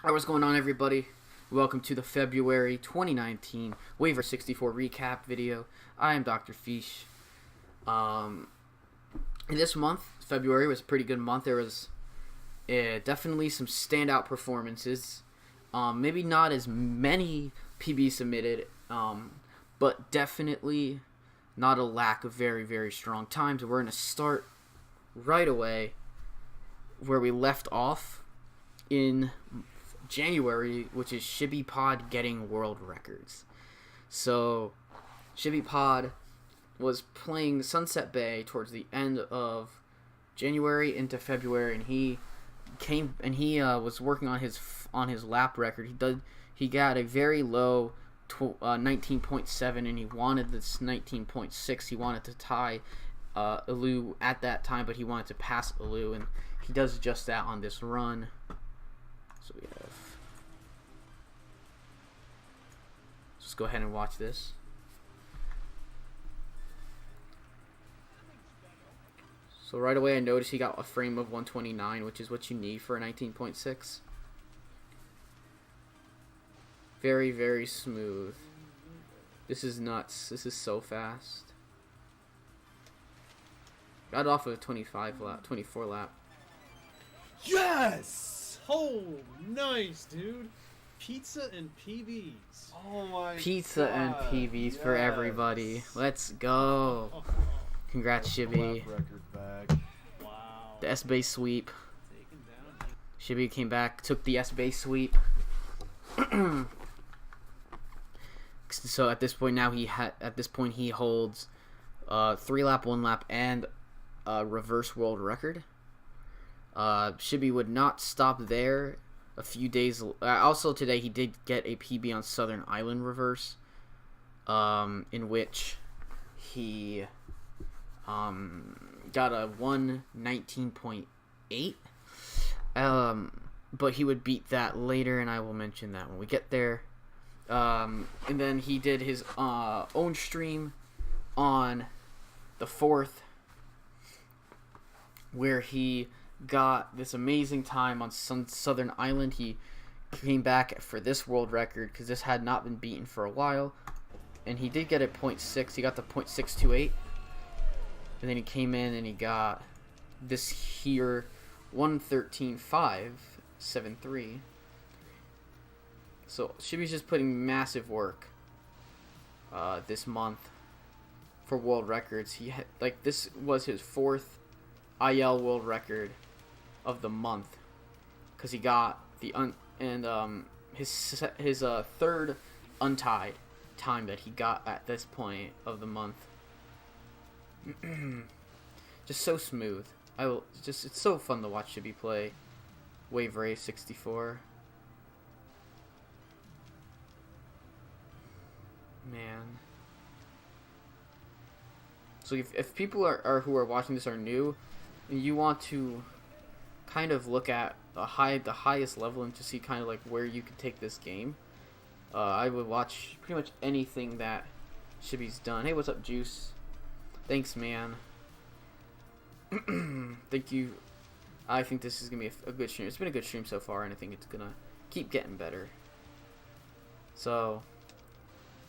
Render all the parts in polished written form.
Alright, what's going on, everybody? Welcome to the February 2019 Waiver 64 recap video. I am Dr. Fish. This month, February, was a pretty good month. There was definitely some standout performances. Maybe not as many PB submitted, but definitely not a lack of very, very strong times. We're going to start right away where we left off in January, which is Shibby Pod getting world records. So Shibby Pod was playing Sunset Bay towards the end of January into February, and he was working on his lap record. He got a very low 19.7, and he wanted this 19.6. He wanted to tie Alou at that time, but he wanted to pass Alou, and he does just that on this run. So we have. Let's go ahead and watch this. So right away I noticed he got a frame of 129, which is what you need for a 19.6. Very, very smooth. This is nuts. This is so fast. Got off of a 24 lap. Yes! Oh, nice, dude. Pizza and PBs. Oh my Pizza God. and PVs for everybody. Let's go. Congrats, Shibby. Lap record back. Wow. The S-base sweep. Taken down. Shibby came back, took the S-base sweep. So at this point now he holds 3-lap, 1-lap, and a reverse world record. Shibby would not stop there. A few days also today he did get a PB on Southern Island reverse, in which he got a 119.8. But he would beat that later, and I will mention that when we get there. And then he did his own stream on the 4th, where he got this amazing time on Southern Island. He came back for this world record because this had not been beaten for a while, and he did get a 0.6. He got the 0.628, and then he came in and he got this here 113.573. So Shibby's just putting massive work this month for world records. He had, this was his 4th IL world record of the month, because he got the his 3rd untied time that he got at this point of the month. Just so smooth. It's so fun to watch Shibby play Wave Race 64. Man. So if people are who are watching this are new, and you want to kind of look at the highest level and to see kind of like where you could take this game, I would watch pretty much anything that Shibby's done. Hey, what's up, Juice? Thanks, man. Thank you. I think this is gonna be a good stream. It's been a good stream so far, and I think it's gonna keep getting better. So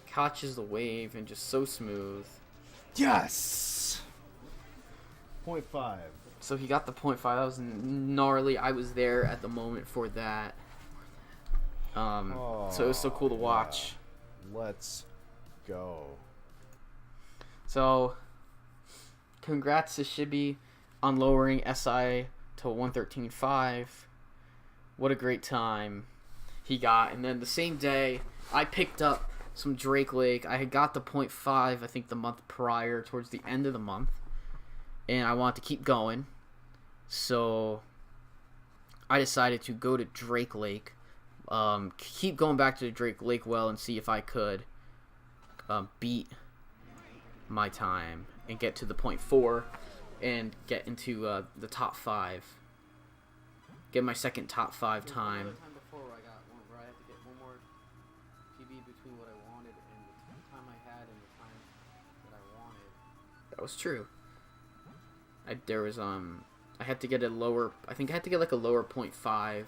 catches the wave and just so smooth. Yes! 0.5. So he got the 0.5. That was gnarly. I was there at the moment for that. So it was so cool to watch. Yeah. Let's go. So congrats to Shibby on lowering SI to 113.5. What a great time he got. And then the same day, I picked up some Drake Lake. I had got the 0.5, I think, the month prior, towards the end of the month, and I wanted to keep going, so I decided to go to Drake Lake, keep going back to the Drake Lake well, and see if I could beat my time and get to the 0.4 and get into the top 5, get my second top 5 time. Between what I wanted and the time I had and the time that I wanted. That was true. I had to get a lower, I think I had to get like a lower 0.5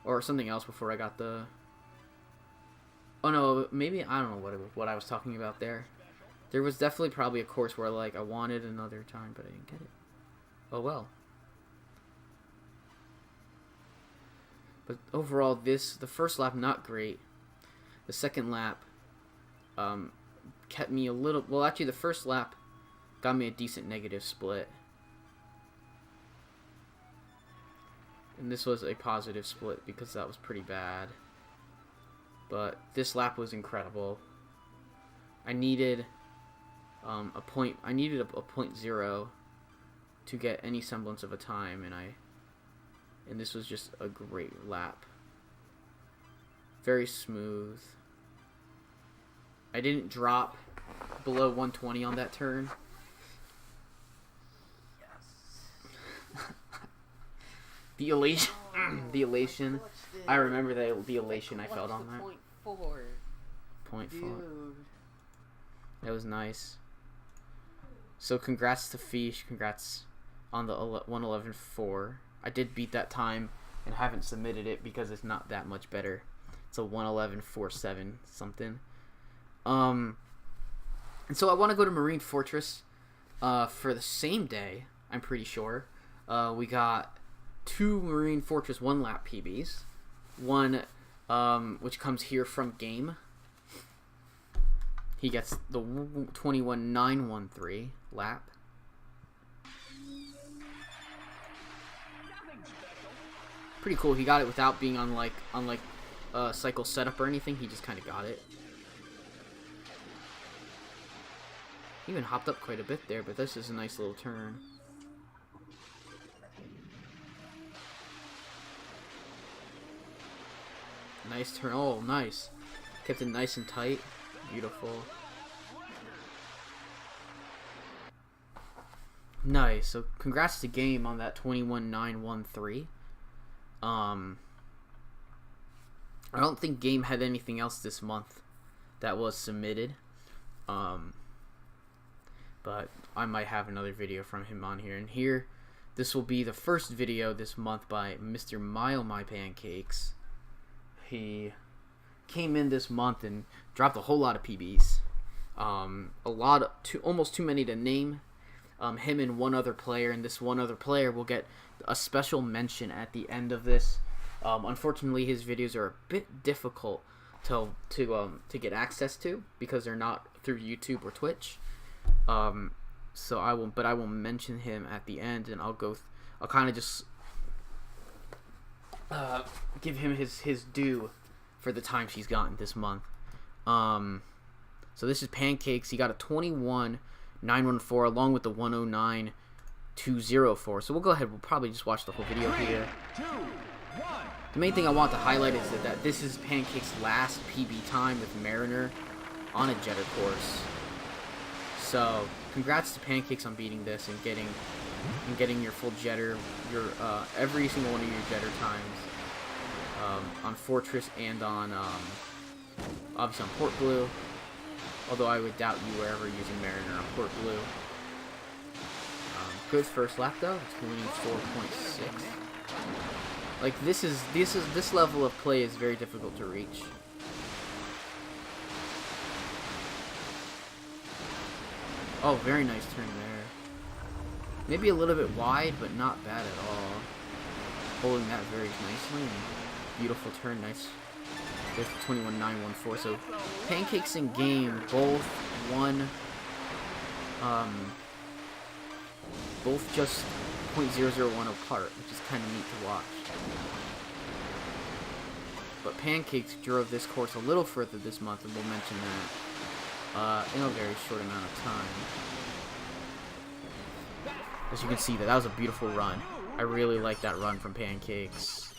or something else before I got the. Oh no, maybe I don't know what I was talking about there. There was definitely probably a course where like I wanted another time, but I didn't get it. Oh well. But overall, the first lap not great. The second lap kept me a little. Well, actually, the first lap got me a decent negative split. And this was a positive split because that was pretty bad. But this lap was incredible. I needed a point. I needed a 0.0 to get any semblance of a time, and this was just a great lap. Very smooth. I didn't drop below 120 on that turn. The elation, the elation. I remember the elation I felt on that. 0.4. That was nice. So congrats to Fish. Congrats on the 1:11.4. I did beat that time and haven't submitted it because it's not that much better. It's a 1:11.47 something. And so I want to go to Marine Fortress for the same day. I'm pretty sure. We got 2 Marine Fortress 1 lap PBs. One which comes here from Game. He gets the 21.913 lap. Pretty cool. He got it without being on like cycle setup or anything. He just kind of got it. He even hopped up quite a bit there, but this is a nice little turn. Nice turn. Oh, nice. Kept it nice and tight. Beautiful. Nice. So congrats to Game on that 21.913. I don't think Game had anything else this month that was submitted. But I might have another video from him on here. And here, this will be the first video this month by Mr. Mile My Pancakes. He came in this month and dropped a whole lot of PBs. Almost too many to name. Him and one other player, and this one other player will get a special mention at the end of this. Unfortunately, his videos are a bit difficult to get access to because they're not through YouTube or Twitch. So I will mention him at the end, and I'll kind of just give him his due for the time she's gotten this month. So this is Pancakes. He got a 21.914 along with the 109.204. So we'll go ahead. We'll probably just watch the whole video here. The main thing I want to highlight is that this is Pancake's last PB time with Mariner on a jetter course. So congrats to Pancakes on beating this and getting your full jetter, your every single one of your jetter times on Fortress and on obviously on Port Blue. Although I would doubt you were ever using Mariner on Port Blue. Good first lap though, 24.6. Like this level of play is very difficult to reach. Oh, very nice turn there. Maybe a little bit wide, but not bad at all. Holding that very nicely. And beautiful turn, nice. With 21.914. So Pancakes and Game both won. Both just 0.001 apart, which is kind of neat to watch. But Pancakes drove this course a little further this month, and we'll mention that in a very short amount of time. As you can see, that was a beautiful run. I really like that run from Pancakes.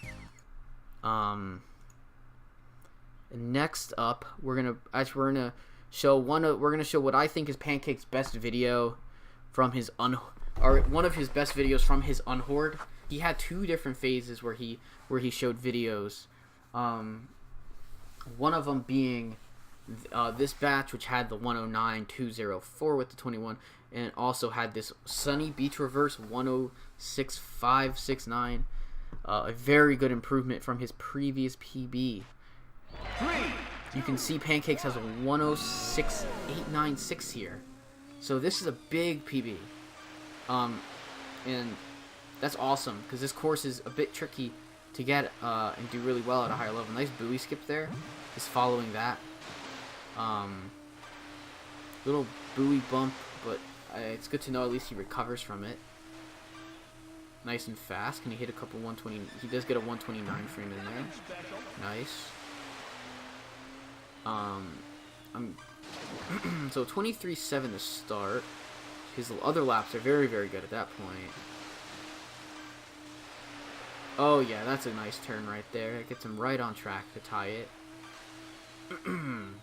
Next up, we're gonna show what I think is Pancakes' best video from his one of his best videos from his unhoard. He had 2 different phases where he showed videos. One of them being this batch, which had the 109.204 with the 21, and also had this Sunny Beach Reverse 106.569. a very good improvement from his previous PB. You can see Pancakes has a 106.896 here. So this is a big PB. And that's awesome, because this course is a bit tricky to get and do really well at a higher level. Nice buoy skip there. Just following that. Little buoy bump, but it's good to know at least he recovers from it. Nice and fast. Can he hit a couple 120? He does get a 129 frame in there. Nice. So 23.7 to start. His other laps are very, very good at that point. Oh yeah, that's a nice turn right there. It gets him right on track to tie it. And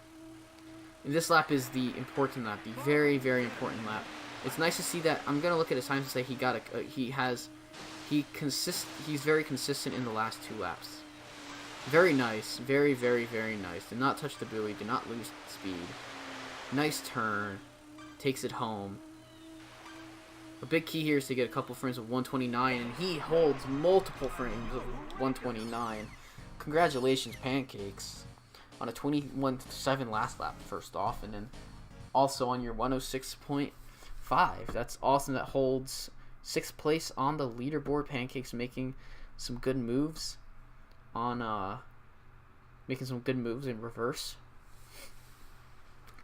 this lap is the important lap, the very, very important lap. It's nice to see that. I'm gonna look at his times and say he's very consistent in the last 2 laps. Very nice, very, very, very nice. Did not touch the buoy, did not lose speed. Nice turn, takes it home. A big key here is to get a couple frames of 129, and he holds multiple frames of 129. Congratulations, Pancakes, on a 21.7 last lap, first off, and then also on your 106.5. That's awesome. That holds 6th place on the leaderboard. Pancakes making some good moves on making some good moves in reverse.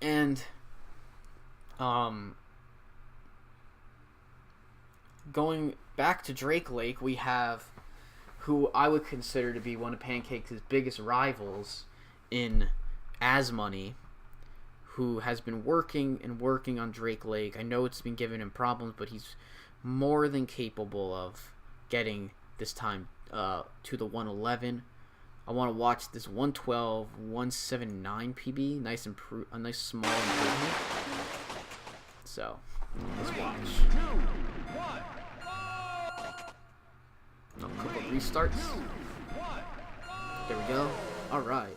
And going back to Drake Lake, we have who I would consider to be one of Pancakes' biggest rivals in Asmoney, who has been working and working on Drake Lake. I know it's been giving him problems, but he's more than capable of getting this time to the 111. I want to watch this 112.179 PB. A nice small improvement. So let's watch. A couple of restarts. There we go. All right.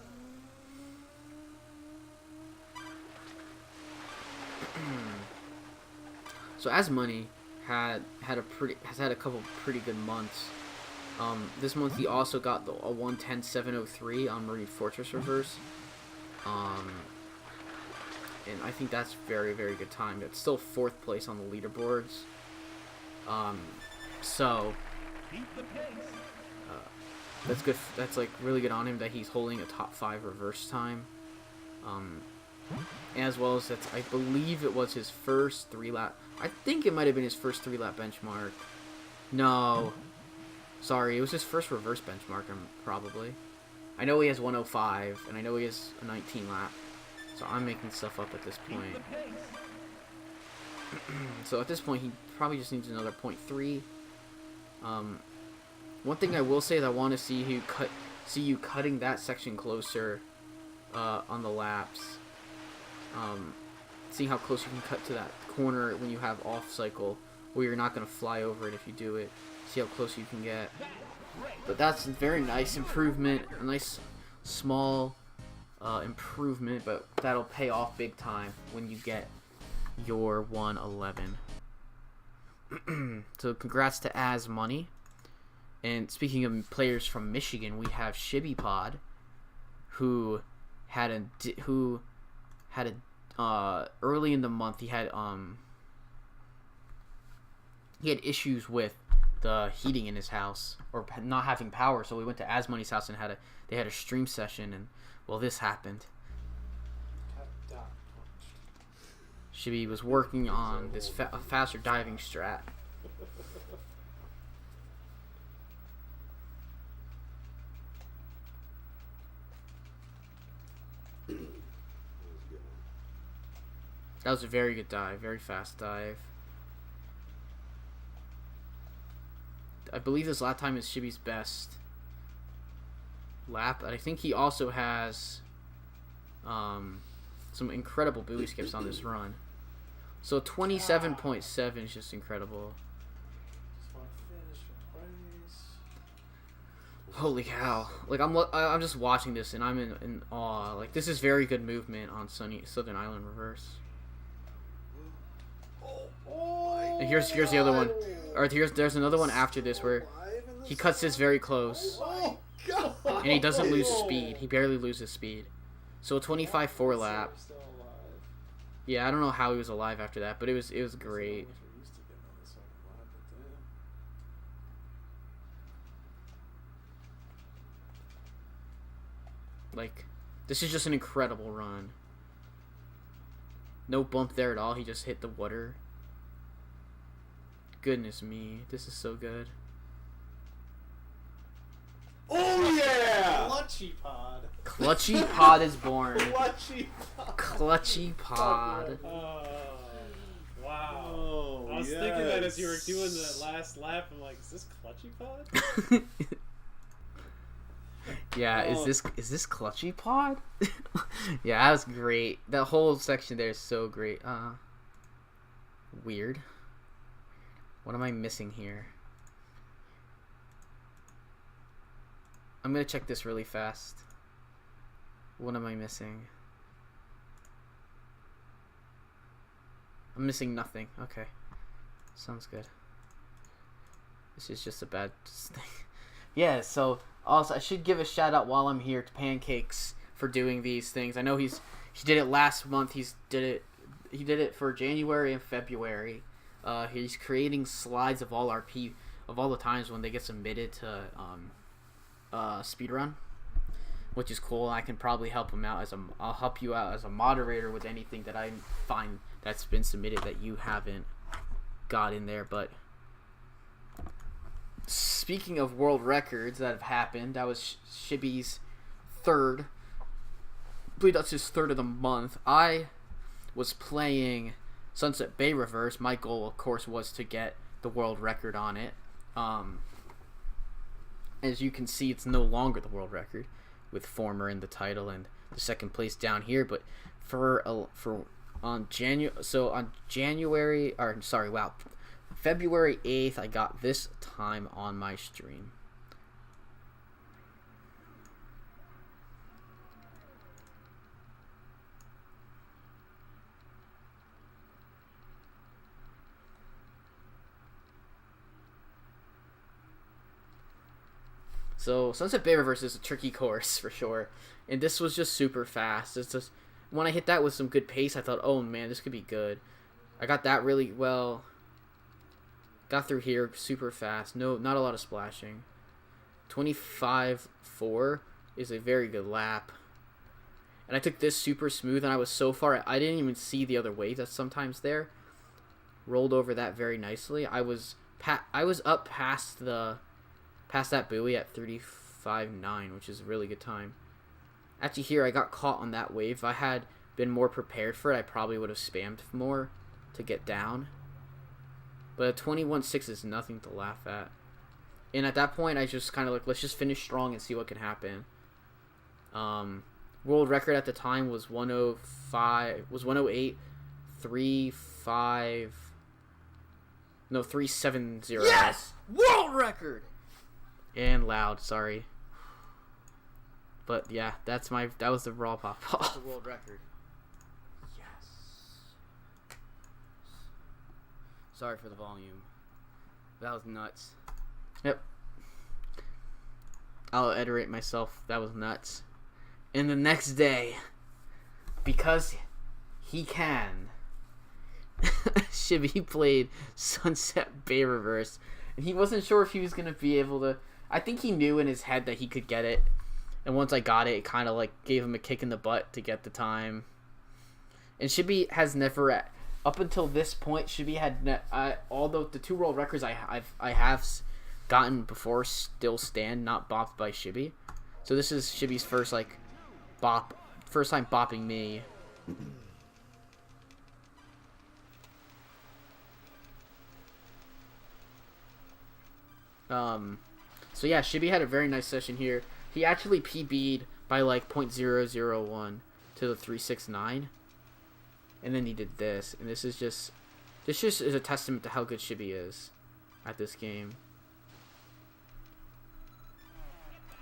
So Asmoney has had a couple pretty good months. This month he also got a 110.703 on Marine Fortress reverse. And I think that's very, very good time. It's still 4th place on the leaderboards. So that's good. That's like really good on him that he's holding a top 5 reverse time. As well as that's, I believe it was his first 3-lap. I think it might have been his first 3-lap benchmark. No, sorry, it was his first reverse benchmark. Probably. I know he has 105, and I know he has a 19 lap. So I'm making stuff up at this point. So at this point, he probably just needs another 0.3. One thing I will say is I want to see you cutting that section closer on the laps. Seeing how close you can cut to that corner when you have off cycle, where you're not going to fly over it if you do it. See how close you can get. But that's a very nice improvement, a nice small improvement, but that'll pay off big time when you get your 111. So congrats to Asmoney. And speaking of players from Michigan, we have ShibiPod, who had early in the month he had issues with the heating in his house, or not having power, so we went to Asmoney's house and they had a stream session, and well, this happened. Shibi was working on this faster diving strat. That was a very good dive, very fast dive. I believe this lap time is Shibi's best lap, and I think he also has some incredible buoy skips on this run. So 27.7 is just incredible. Holy cow! Like I'm just watching this and I'm in awe. Like, this is very good movement on Southern Island reverse. And here's the other one. Or there's another one after this where He cuts this very close. Oh god! And he doesn't lose speed. He barely loses speed. So a 25-4 lap. Still alive. Yeah, I don't know how he was alive after that, but it was great. Like, this is just an incredible run. No bump there at all. He just hit the water. Goodness me, this is so good. Oh yeah! Clutchy pod. Clutchy Pod is born. Clutchy pod. Clutchy Pod. Oh, wow. Oh, I was thinking that as you were doing the last lap. I'm like, is this Clutchy pod? Yeah, Oh. is this Clutchy Pod? Yeah, that was great. That whole section there is so great. Weird. What am I missing here? I'm gonna check this really fast. What am I missing? I'm missing nothing. Okay. Sounds good. This is just a bad thing. Yeah, so also I should give a shout out while I'm here to Pancakes for doing these things. I know he did it last month. He did it for January and February. He's creating slides of all the times when they get submitted to speedrun, which is cool. I can probably help him out I'll help you out as a moderator with anything that I find that's been submitted that you haven't got in there. But speaking of world records that have happened, that was Shibby's third. I believe that's his third of the month. I was playing Sunset Bay Reverse. My goal, of course, was to get the world record on it. As you can see, it's no longer the world record, with former in the title and the second place down here. But February 8th, I got this time on my stream. So Sunset Bay Reverse is a tricky course for sure, and this was just super fast. It's just when I hit that with some good pace, I thought, oh man, this could be good. I got that really well. Got through here super fast. No, not a lot of splashing. 25-4 is a very good lap. And I took this super smooth, and I was so far, I didn't even see the other waves that's sometimes there. Rolled over that very nicely. I was up past that buoy at 35.9, which is a really good time. Actually, here I got caught on that wave. If I had been more prepared for it, I probably would have spammed more to get down. But a 21.6 is nothing to laugh at. And at that point, I just kind of like, let's just finish strong and see what can happen. World record at the time was 370. Yes! World record! And loud, sorry. But yeah, that was the raw pop off. The world record. Yes. Sorry for the volume. That was nuts. Yep. I'll iterate myself. That was nuts. And the next day, because he can, Shibby played Sunset Bay Reverse. And he wasn't sure if he was going to be able to. I think he knew in his head that he could get it. And once I got it, it kind of like gave him a kick in the butt to get the time. And Shibby has never, up until this point, Shibby had, although the two world records I have gotten before still stand, not bopped by Shibby. So this is Shibby's first first time bopping me. So yeah, Shibby had a very nice session here. He actually PB'd by like 0.001 to the 369. And then he did this. And this just is a testament to how good Shibby is at this game.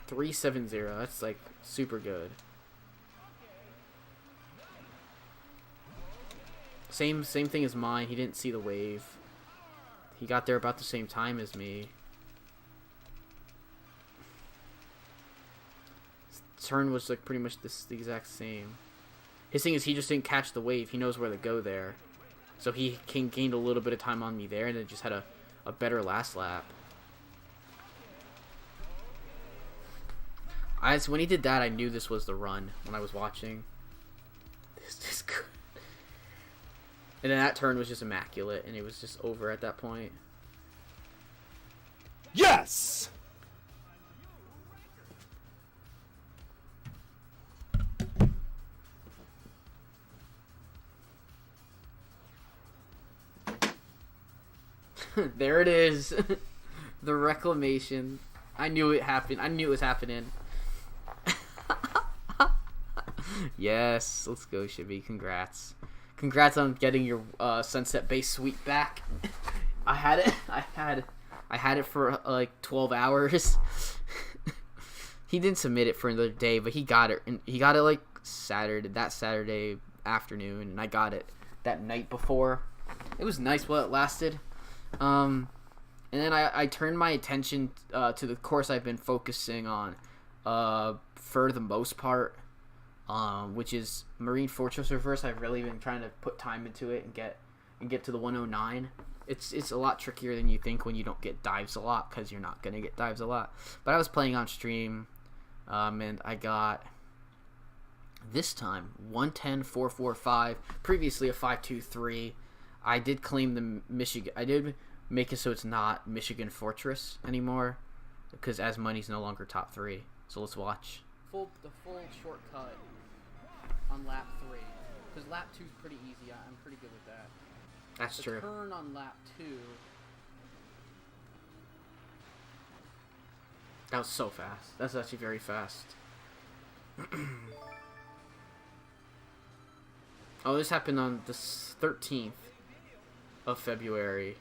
370. That's like super good. Same thing as mine. He didn't see the wave. He got there about the same time as me. turn was like pretty much the exact same. His thing is he just didn't catch the wave. He knows where to go there. So he gained a little bit of time on me there, and then just had a better last lap. When he did that, I knew this was the run when I was watching. This is good. And then that turn was just immaculate, and it was just over at that point. Yes! There it is. The reclamation. I knew it happened. I knew it was happening. Yes, let's go, Shibby. Congrats. Congrats on getting your Sunset Bay suite back. I had it for like 12 hours. He didn't submit it for another day, but he got it. And he got it like Saturday afternoon, and I got it that night before. It was nice while it lasted. And then I turned my attention to the course I've been focusing on for the most part, which is Marine Fortress Reverse. I've really been trying to put time into it and get to the 109. It's a lot trickier than you think when you don't get dives a lot, because you're not gonna get dives a lot. But I was playing on stream, and I got this time 110.445. Previously a 523. I did claim the Michigan. I did make it so it's not Michigan Fortress anymore, because as money's no longer top 3. So let's watch the full shortcut on lap 3, because lap 2 is pretty easy. I'm pretty good with that. That's the true. Turn on lap 2. That was so fast. That's actually very fast. Oh, this happened on the 13th of February.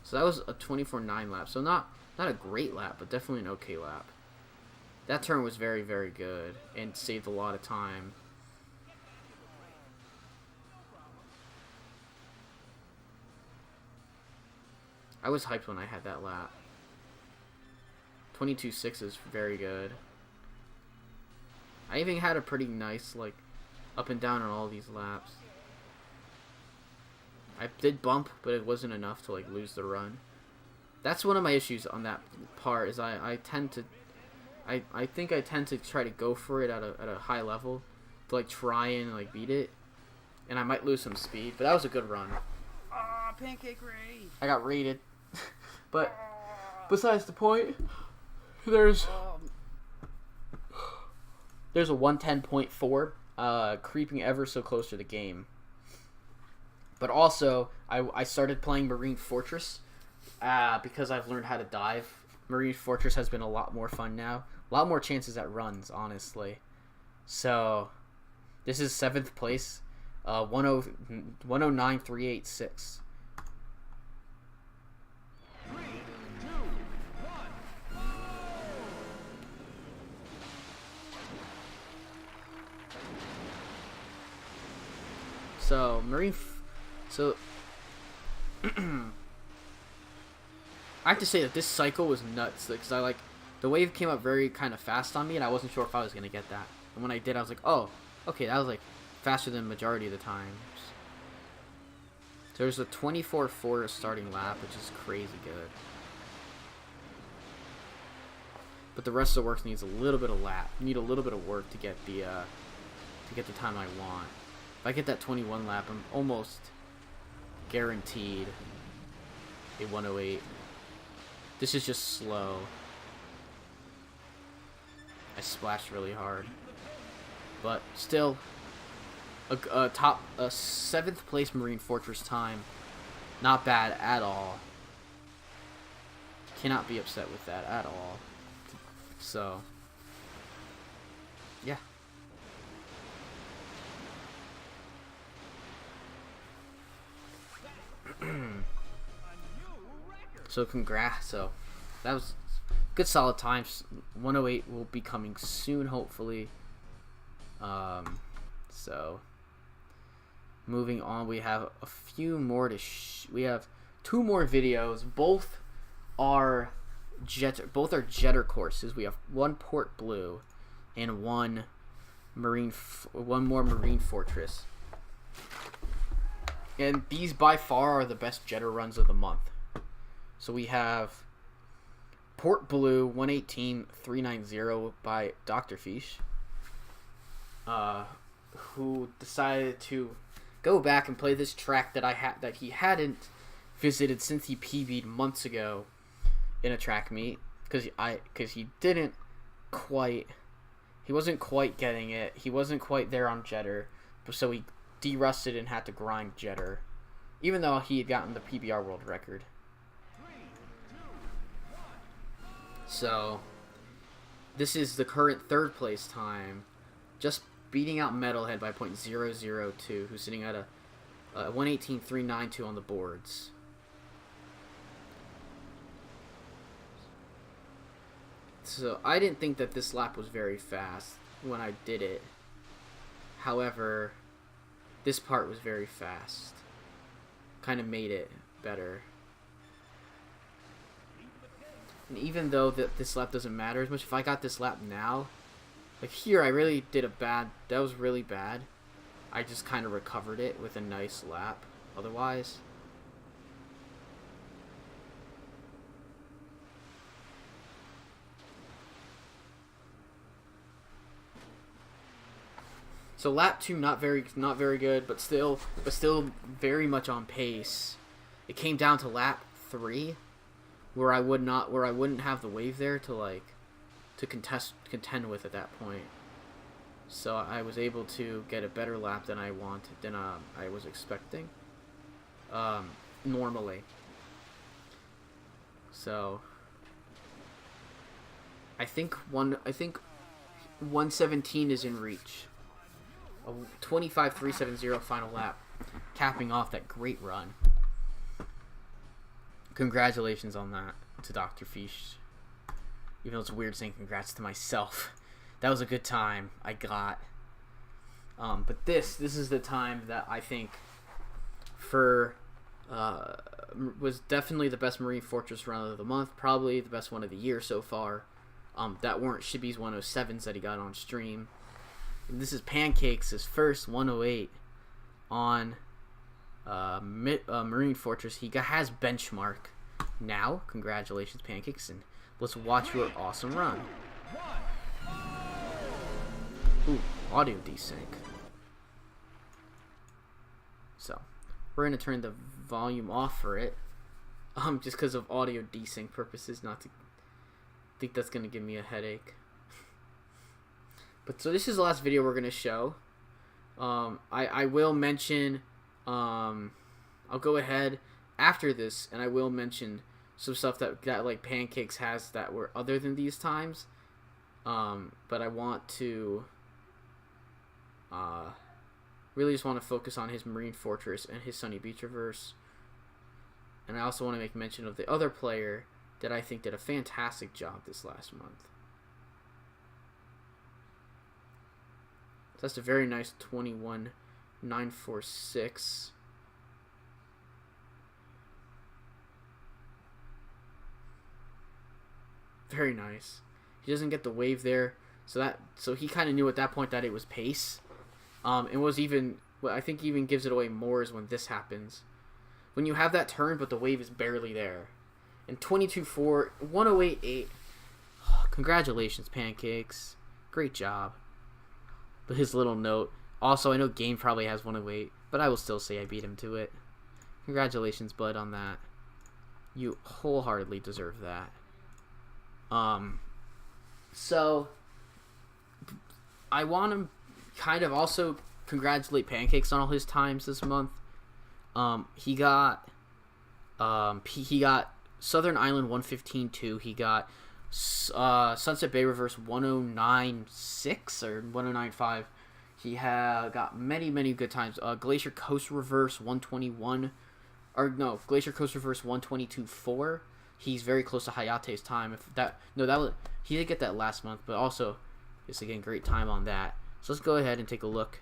So that was a 24.9 lap. So not a great lap, but definitely an okay lap. That turn was very, very good and saved a lot of time. I was hyped when I had that lap. 22.6 is very good. I even had a pretty nice, like, up and down on all these laps. I did bump, but it wasn't enough to, like, lose the run. That's one of my issues on that part, is I tend to... I think I tend to try to go for it at a high level, to, like, try and, like, beat it. And I might lose some speed, but that was a good run. Ah, Pancake Ray! I got rated. But, besides the point, there's a 110.4 creeping ever so close to the game. But also, I started playing Marine Fortress because I've learned how to dive. Marine Fortress has been a lot more fun now. A lot more chances at runs, honestly. So, this is 7th place, 109.386. So, I have to say that this cycle was nuts, because the wave came up very kind of fast on me, and I wasn't sure if I was going to get that. And when I did, I was like, oh, okay, that was like faster than the majority of the times. So there's a 24.4 starting lap, which is crazy good. But the rest of the work needs a little bit of lap. You need a little bit of work to get the time I want. If I get that 21 lap, I'm almost guaranteed a 108. This is just slow. I splashed really hard. But still, a 7th place Marine Fortress time. Not bad at all. Cannot be upset with that at all. So, yeah. So congrats. So that was good, solid times. 108 will be coming soon, hopefully. So moving on, we have a few more to we have 2 more videos. Both are jetter courses. We have one Port Blue and one more Marine Fortress. And these by far are the best jetter runs of the month. So we have Port Blue 118390 by Dr. Fish, who decided to go back and play this track that he hadn't visited since he PB'd months ago in a track meet, because he wasn't quite getting it. He wasn't quite there on jetter, so he de-rusted and had to grind jetter, even though he had gotten the PBR world record. So this is the current 3rd place time, just beating out Metalhead by .002, who's sitting at a 118.392 on the boards. So I didn't think that this lap was very fast when I did it. However, this part was very fast. Kind of made it better. And even though this lap doesn't matter as much, if I got this lap now, like here I really did that was really bad. I just kind of recovered it with a nice lap otherwise. So lap 2 not very good, but still very much on pace. It came down to lap 3 where I wouldn't have the wave there to contend with at that point. So I was able to get a better lap than I was expecting normally. So I think 117 is in reach. A 25.370 final lap, capping off that great run. Congratulations on that to Dr. Fish. Even though it's weird saying congrats to myself. That was a good time I got. But this is the time that I think was definitely the best Marine Fortress run of the month. Probably the best one of the year so far. That weren't Shibby's 107s that he got on stream. And this is Pancakes' first 108 on Marine Fortress. He has benchmark now. Congratulations, Pancakes, and let's watch your awesome run. Ooh, audio desync. So we're gonna turn the volume off for it, just because of audio desync purposes. Not to think that's gonna give me a headache. But so this is the last video we're gonna show. I will mention. I'll go ahead after this, and I will mention some stuff that like Pancakes has that were other than these times. But I want to really just want to focus on his Marine Fortress and his Sunny Beach Reverse. And I also want to make mention of the other player that I think did a fantastic job this last month. So that's a very nice 21.946. Very nice. He doesn't get the wave there, so he kind of knew at that point that it was pace. It was even, I think even gives it away more is when this happens. When you have that turn, but the wave is barely there. And 22.4, 108.8. Congratulations, Pancakes. Great job. But his little note. Also, I know Game probably has 108, but I will still say I beat him to it. Congratulations, bud, on that. You wholeheartedly deserve that. So I want to kind of also congratulate Pancakes on all his times this month. He got Southern Island 115.2. He got Sunset Bay Reverse 109.6 or 109.5. He got many good times. Glacier Coast Reverse 121, or no, Glacier Coast Reverse 122.4. He's very close to Hayate's time. He did get that last month, but also it's again great time on that. So let's go ahead and take a look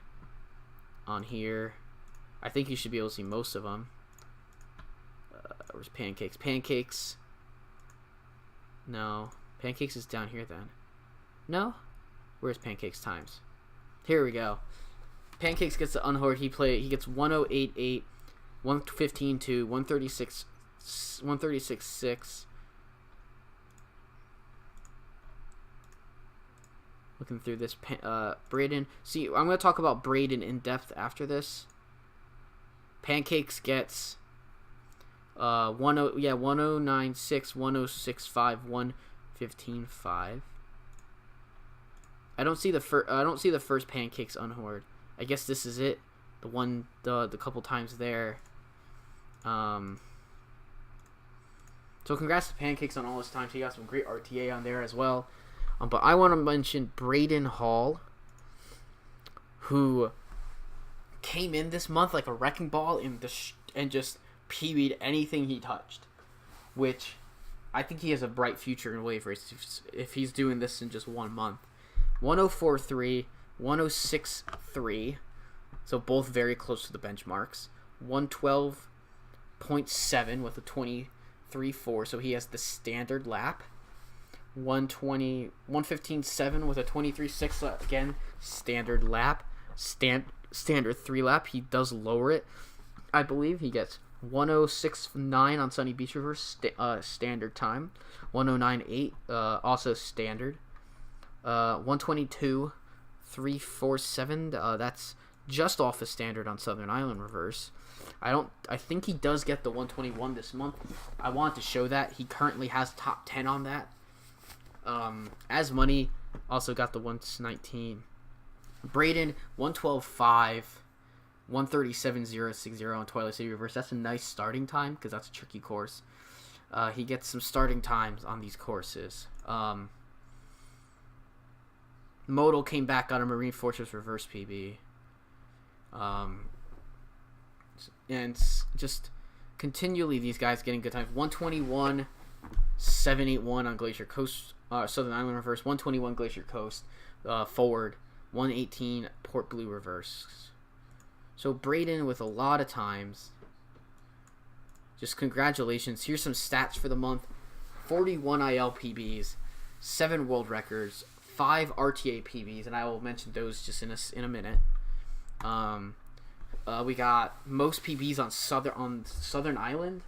on here. I think you should be able to see most of them. Where's Pancakes? Pancakes. No. Pancakes is down here then. No? Where's Pancakes times? Here we go. Pancakes gets the unhoard. He gets 108.8, 115.2, 136.6. Looking through this, Braden. See, I'm gonna talk about Braden in depth after this. Pancakes gets 109.6, 106.5, 115.5. I don't see the first Pancakes unhoard. I guess this is it. The couple times there. So congrats to Pancakes on all his times. He got some great RTA on there as well. But I want to mention Braden Hall, who came in this month like a wrecking ball and just PB'd anything he touched, which I think he has a bright future in waivers if he's doing this in just 1 month. 104.3, 106.3, so both very close to the benchmarks. 112.7 with a 23.4, so he has the standard lap. 115.7 with a 23.6, again, standard lap. Standard 3 lap. He does lower it, I believe. He gets 106.9 on Sunny Beach Reverse, standard time. 109.8, also standard. 122.347, that's just off the standard on Southern Island Reverse. I think he does get the 121 this month. I want to show that. He currently has top 10 on that. As Money also got the 119. Braden 112.5, 137.060 on Twilight City Reverse. That's a nice starting time because that's a tricky course. He gets some starting times on these courses. Modal came back on a Marine Fortress Reverse PB. And just continually these guys getting good times. 121.781 on Glacier Coast, Southern Island Reverse. 121 Glacier Coast forward. 118 Port Blue Reverse. So Braden with a lot of times. Just congratulations. Here's some stats for the month. 41 IL PBs, 7 world records, 5 RTA PBs, and I will mention those just in a minute. We got most PBs on Southern Island,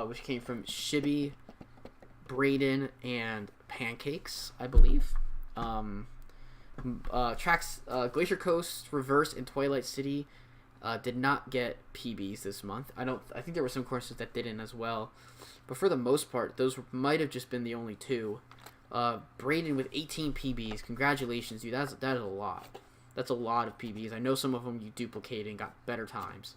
which came from Shibby, Braden, and Pancakes, I believe. Tracks Glacier Coast, Reverse, and Twilight City did not get PBs this month. I think there were some courses that didn't as well, but for the most part, those might have just been the only two. Braden with 18 PBs. Congratulations, dude. That is a lot. That's a lot of PBs. I know some of them you duplicated and got better times.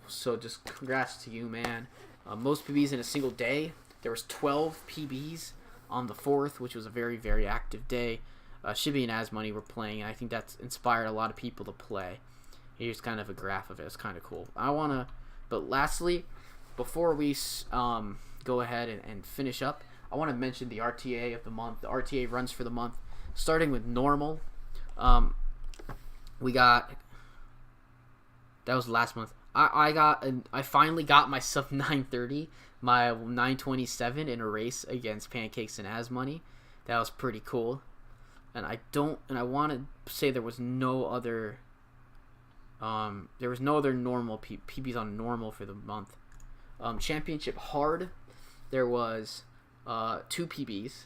So just congrats to you, man. Most PBs in a single day. There was 12 PBs on the 4th, which was a very, very active day. Shibby and Asmoney were playing, and I think that's inspired a lot of people to play. Here's kind of a graph of it. It's kind of cool. But lastly, before we go ahead and finish up, I want to mention the RTA of the month. The RTA runs for the month, starting with normal. That was last month. I finally got my sub 930, my 927 in a race against Pancakes and Asmoney. That was pretty cool. And I want to say there was no other normal PBs on normal for the month. Championship hard, there was 2 PBs.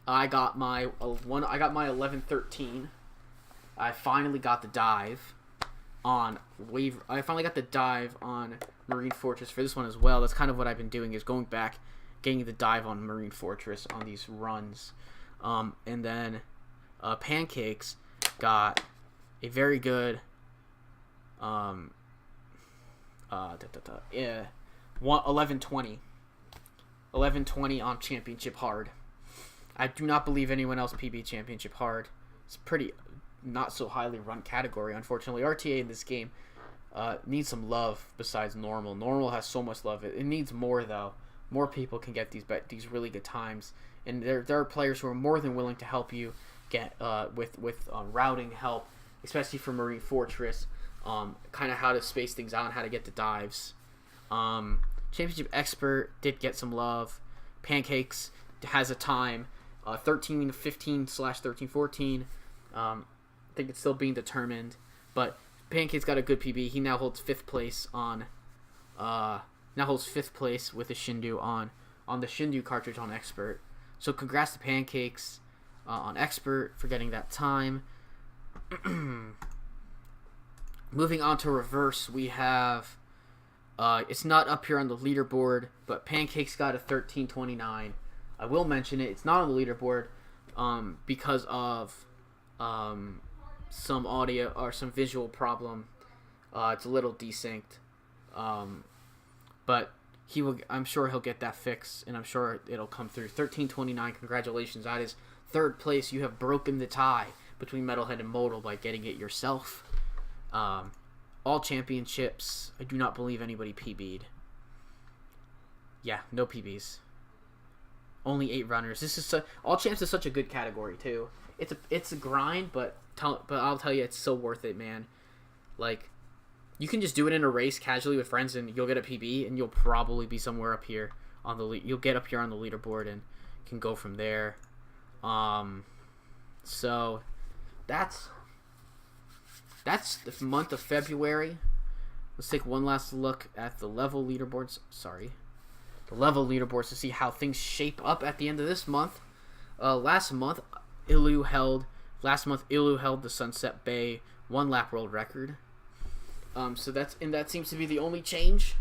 I got my 1113. I finally got the dive on Marine Fortress for this one as well. That's kind of what I've been doing, is going back, getting the dive on Marine Fortress on these runs. And then Pancakes got a very good 1120 on Championship hard. I do not believe anyone else PB Championship hard. It's pretty not so highly run category, unfortunately. RTA in this game needs some love besides normal. Normal has so much love. It needs more, though. More people can get these really good times, and there are players who are more than willing to help you get with routing help, especially for Marine Fortress. kind of how to space things out and how to get the dives. Championship Expert did get some love. Pancakes has a time, 13:15/13:14. I think it's still being determined, but Pancakes got a good PB. He now holds 5th place with the Shindu on the Shindu cartridge on Expert. So congrats to Pancakes on Expert for getting that time. Moving on to Reverse, we have it's not up here on the leaderboard, but Pancakes got a 13:29. I will mention it. It's not on the leaderboard because of some audio or some visual problem. It's a little desynced, but I'm sure he'll get that fixed, and I'm sure it'll come through. 13:29. Congratulations! That is 3rd place. You have broken the tie between Metalhead and Modal by getting it yourself. All championships. I do not believe anybody PB'd. Yeah, no PBs. Only 8 runners. All champs is such a good category too. It's a grind, but I'll tell you, it's so worth it, man. Like, you can just do it in a race casually with friends, and you'll get a PB, and you'll probably be somewhere up here on the you'll get up here on the leaderboard and can go from there. So that's the month of February. Let's take one last look at the level leaderboards. The level leaderboards to see how things shape up at the end of this month. Last month, Ilu held the Sunset Bay 1-lap world record. So that seems to be the only change.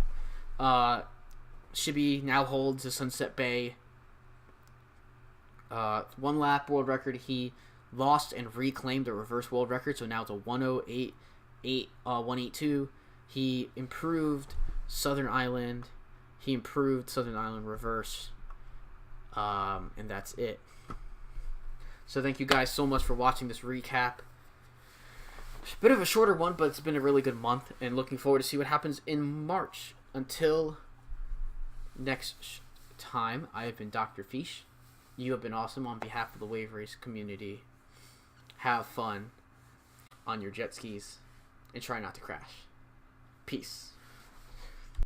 Shibi now holds the Sunset Bay 1-lap world record. He lost and reclaimed the reverse world record, so now it's a 1:08.182. He improved Southern Island. He improved Southern Island reverse. And that's it. So thank you guys so much for watching this recap. It's a bit of a shorter one, but it's been a really good month, and looking forward to see what happens in March. Until next time, I have been Dr. Fish. You have been awesome. On behalf of the Wave Race community, have fun on your jet skis and try not to crash. Peace.